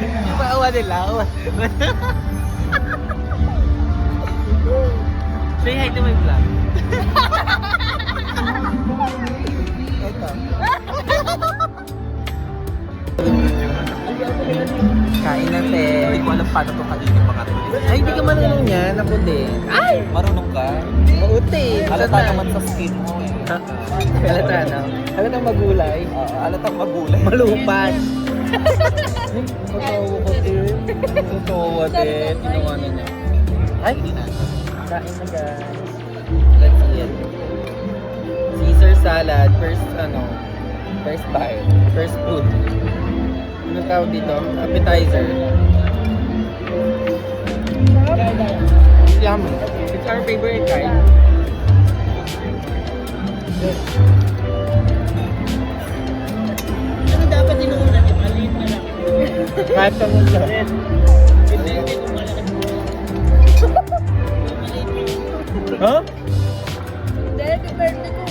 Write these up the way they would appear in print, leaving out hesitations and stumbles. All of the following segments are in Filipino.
Yung maawa nila. Say hi to my vlog. Ito. Kain na, te. Hindi ko alam paano itong kainin mga to. Ay, hindi ka marunong yan. Ako din. Ay! Marunong ka? Oo, te. Halata naman sa skin mo eh. Halata na? Halatang magulay? Halatang magulay. Malupas. Matawa ko, te. Matawa, te. Tinawa na niya. Ay! Kain na, guys. Let's eat. Caesar salad. First bite. First food. Anong tawag dito? Appetizer. Yummy. It's our favorite kind. Ano dapat inuuna niya? Maliit na lang. Kahit sa mundo. Hindi ko malaki. Huh? Hindi, birthday ko.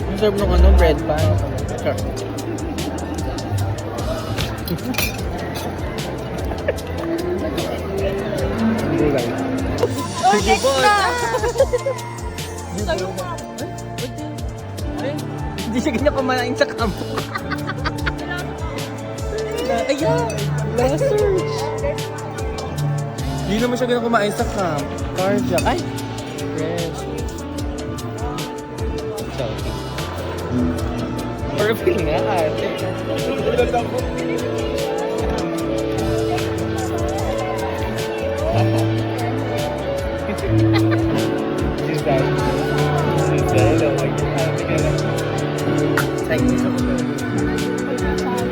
Ang serve nung bread pan. Sure. Gulay. Oh, next na! Sayo ka. Hindi siya ganyan kumanain sa kampo. Ayan! Last search! Hindi naman siya ganyan kumain sa camp. Carjack. Ay! Fresh. Selfie. Perfect nga.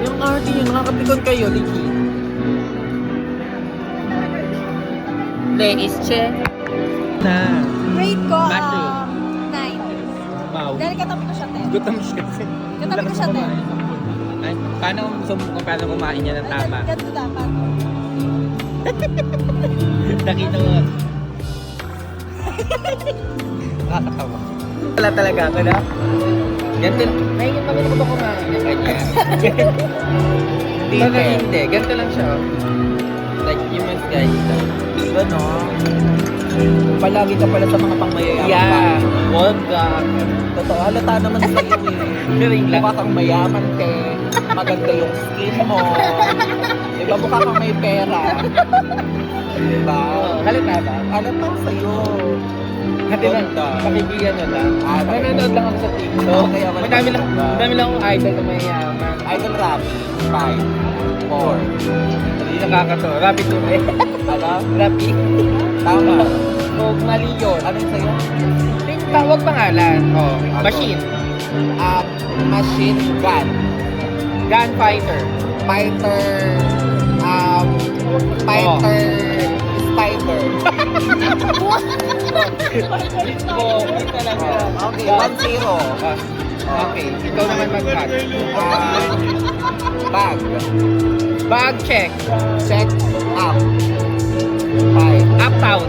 Yung arte yun, nakakapikon kayo, Liki. Dennis Che. Na. Grade ko, Mushroom. 9. Wow. Dahil katabi ko siya 10. Gutom siya kasi. Katabi ko siya 10. Ay, paano kung paano kumain niya ng tama? Ganito dapat. Nakita mo. Nakakatawa. Wala talaga ako na. Ganito. Ngayon kami ko ba kumain ng kanya? Hindi. Ganito lang siya. Like humans guys. Diba no? Palagi ka pala sa mga pangmayayaman. Yeah. Huwag ka. Totoo, halata naman sa iyo eh. Mukha kang mayaman, te. Maganda yung skin mo. Diba mukha kang may pera? Diba? Halata ba? Halata sa'yo. Hati na, pakibigan na lang. Nanonood lang ako sa TikTok. Madami lang akong idol na mayayaman. Idol Rappi. 5, 4. Hindi nakakatawa. Rappi to eh. Ano? Rappi. Tama. So, mali yun. Anong sa'yo? Tawag pangalan. Oh, machine. Machine gun. Gunfighter. Fighter. Fighter. Spider. Okay, 1-0. Okay, ikaw naman mag-cut. Bag. Bag check. Check up. 5. Uptown.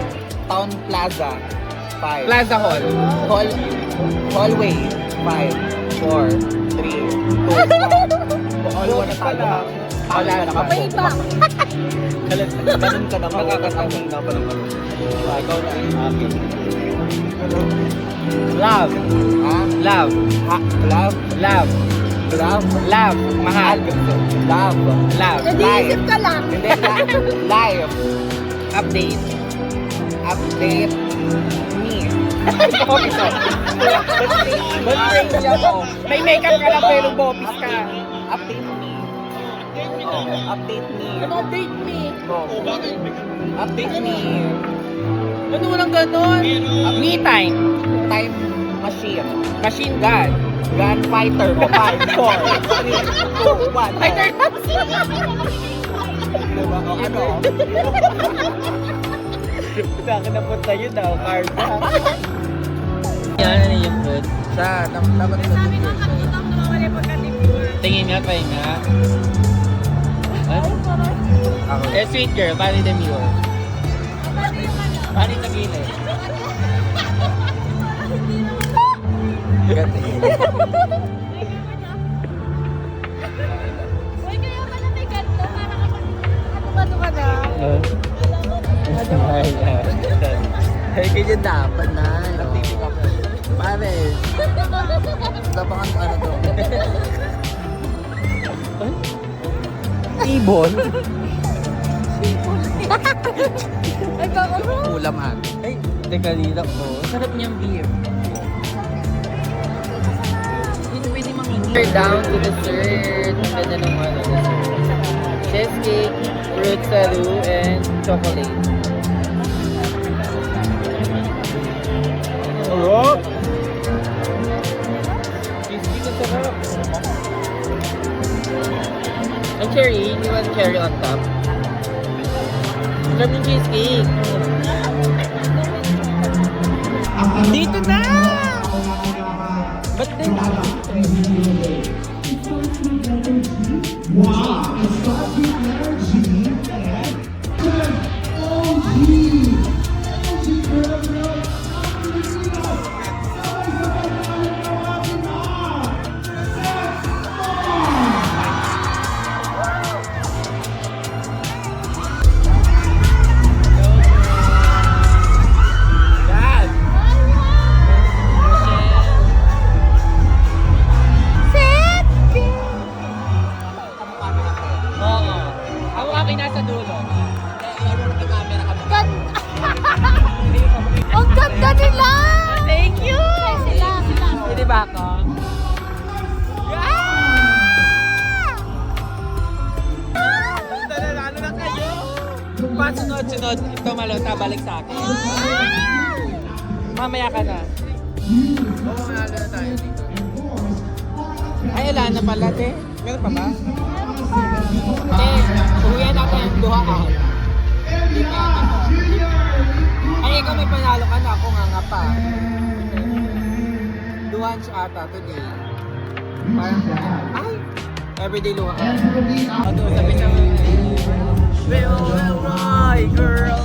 Town Plaza. 5. Plaza Hall. Hallway. 5, 4, 3, 2, 1. Hallway na tayo. Wala na. Kapay pa. Ganun ka na. Magkakasama na pa naman. Ikaw na. Okay. Love. Ha? Love. Ha? Love? Love. Love? Love. Mahal. Love. Love. Nag-iisip ka lang. Hindi. Live. Update. Update. Me. Bopis ko. Bopis niya ko. May makeup ka lang pero bopis ka. Update me. Update me. Update me. Update me. Ano walang ganon? Me time. Time machine. Machine gun. Gunfighter. 5, 4, 3, 2, 1. Fighter. Diba? O ano? Saan ka napunta yun daw? Card na. Yan na yung food. Sa dapat sa tingin nga, try nga. Ano? Ako. Sweet girl, paano demure? Paano yung gilid? pagdating. Uy, kaya pala may ganito para kapag ano ka na. Ay, ganyan dapat na. Pare, dapat ang ano to. Ibon? Ay, baka Ulam at. Ay, teka dito po. Sarap niyang beer. Hindi pwede mangingi. We're down to dessert. Ang ganda ng ano, dessert. Cheesecake, fruit salu, and chocolate. Sarap! Cheesecake na sarap. Ang cherry, you want cherry on top? Sarap ng cheesecake. Dito na! Ba't din? Yan! Oo. Ako akin nasa dulo. Ang ganda nila! Thank you! Sila. Pwede ba ako? Nanalo na kayo! Pasunod-sunod, ito malota, balik sa akin. Mamaya ka na. Oo, manalo na tayo dito. Ay, wala na pala, te. Meron pa ba? Uwihan natin yung duhaan. Ay, ikaw may panalo ka na. Ako nga pa. Duhaan siya ata today. Parang, ay! Everyday luha ka. Ano, sabi siya, well, right, girl.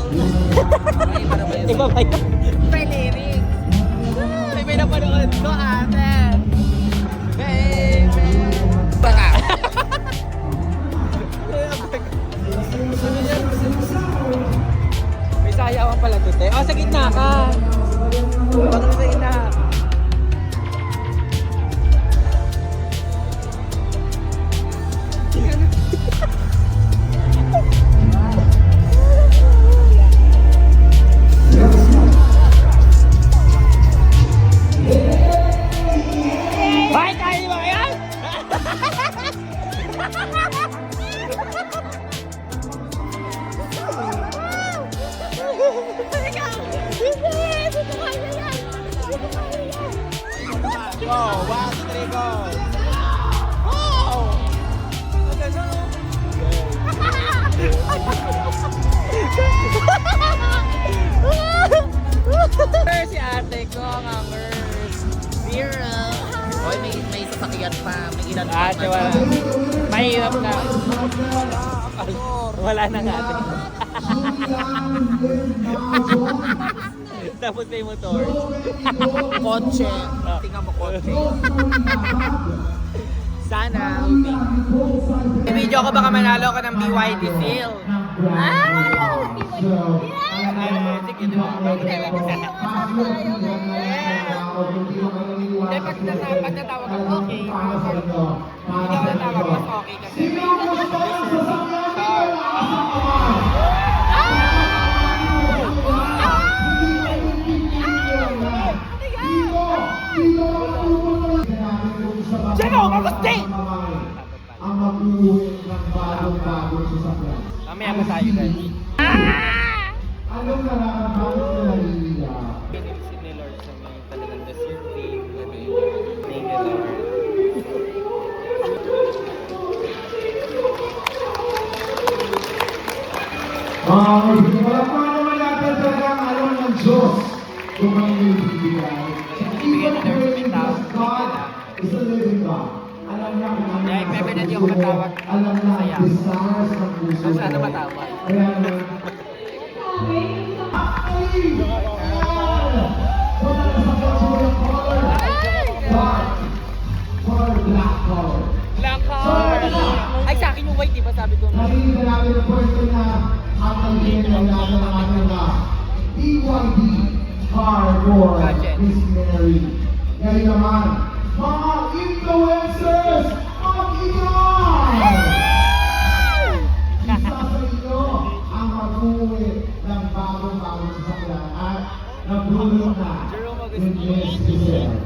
Iba ba yun? May lyrics. May pinapanood ko, ate. Baby. Baka. May sayawan pala to, te. Oh, sa gitna ka. Bakit sa gitna? Bye, tayo ba yan? Go! 1, 2, 3, go! Oh! Si ate ko, ngangers. Zero. Hoy, may sasakyan pa. May ilan pa. Ate, wala. Mahirap na. Wala na nga ate. Tapos may motor. Kotse. Tingnan mo kotse. Sana. May video ko baka manalo ko ng BYD sale. Sige, di ba? Hindi, pag natawag ako, okay. Hindi ako natawag, mas okay kasi. Sino? Kagusti! Ang mag-uwi ng bagong-bagong sasakyan. Mamaya pa tayo, guys. Anong nararamdaman nila Lilia? Pinilisin ni Lord sa mga talagang deserving. Thank you, Lord. Wala pa naman natin talagang alam ng Diyos kung may ibibigay. Ibigay na Lord 15,000. God is a living God. Alam niya kung ano Kaya, Pepe, na di ako matawag. Alam niya Saya. ang desires ng puso. Sana matawag. Kaya naman, Snow White, di ba sabi ko? Narinig na natin ang pwesto na at ang ginagawa natin ang ating BYD Car for Miss Mary. Ngayon naman, mga influencers, mag-ingay! Isa sa inyo ang mag-uwi ng bagong sasakyan at nagbulong na with Miss Giselle.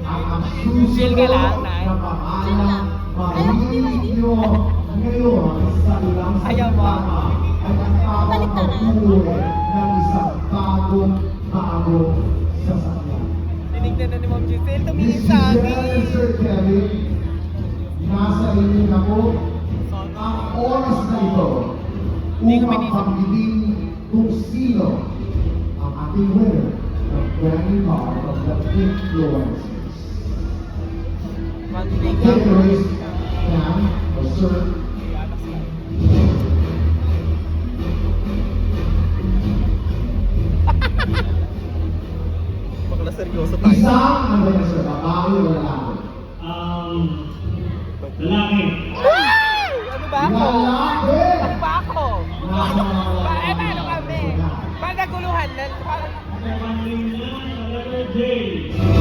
Ang susunod na pangalan marinig nyo ngayon sa ilang sasama ay ang pag-uwi ng isang bagong sasakyan. Tinignan na ni Ma'am Giselle, Miss tumingin sa Giselle akin. and Sir Kevin, nasa inyo na po ang oras na ito upang pagdiling kung sino ang ating winner ng brand new car of the influencers. Take the race now, or sir. Bakla seryoso Isang ano ba yan, sir? Babae o lalaki? Lalaki. Ano ba ako? Lalaki! Ano ba ako? Paano kami? Paano naguluhan? Pagaling na sa letter J.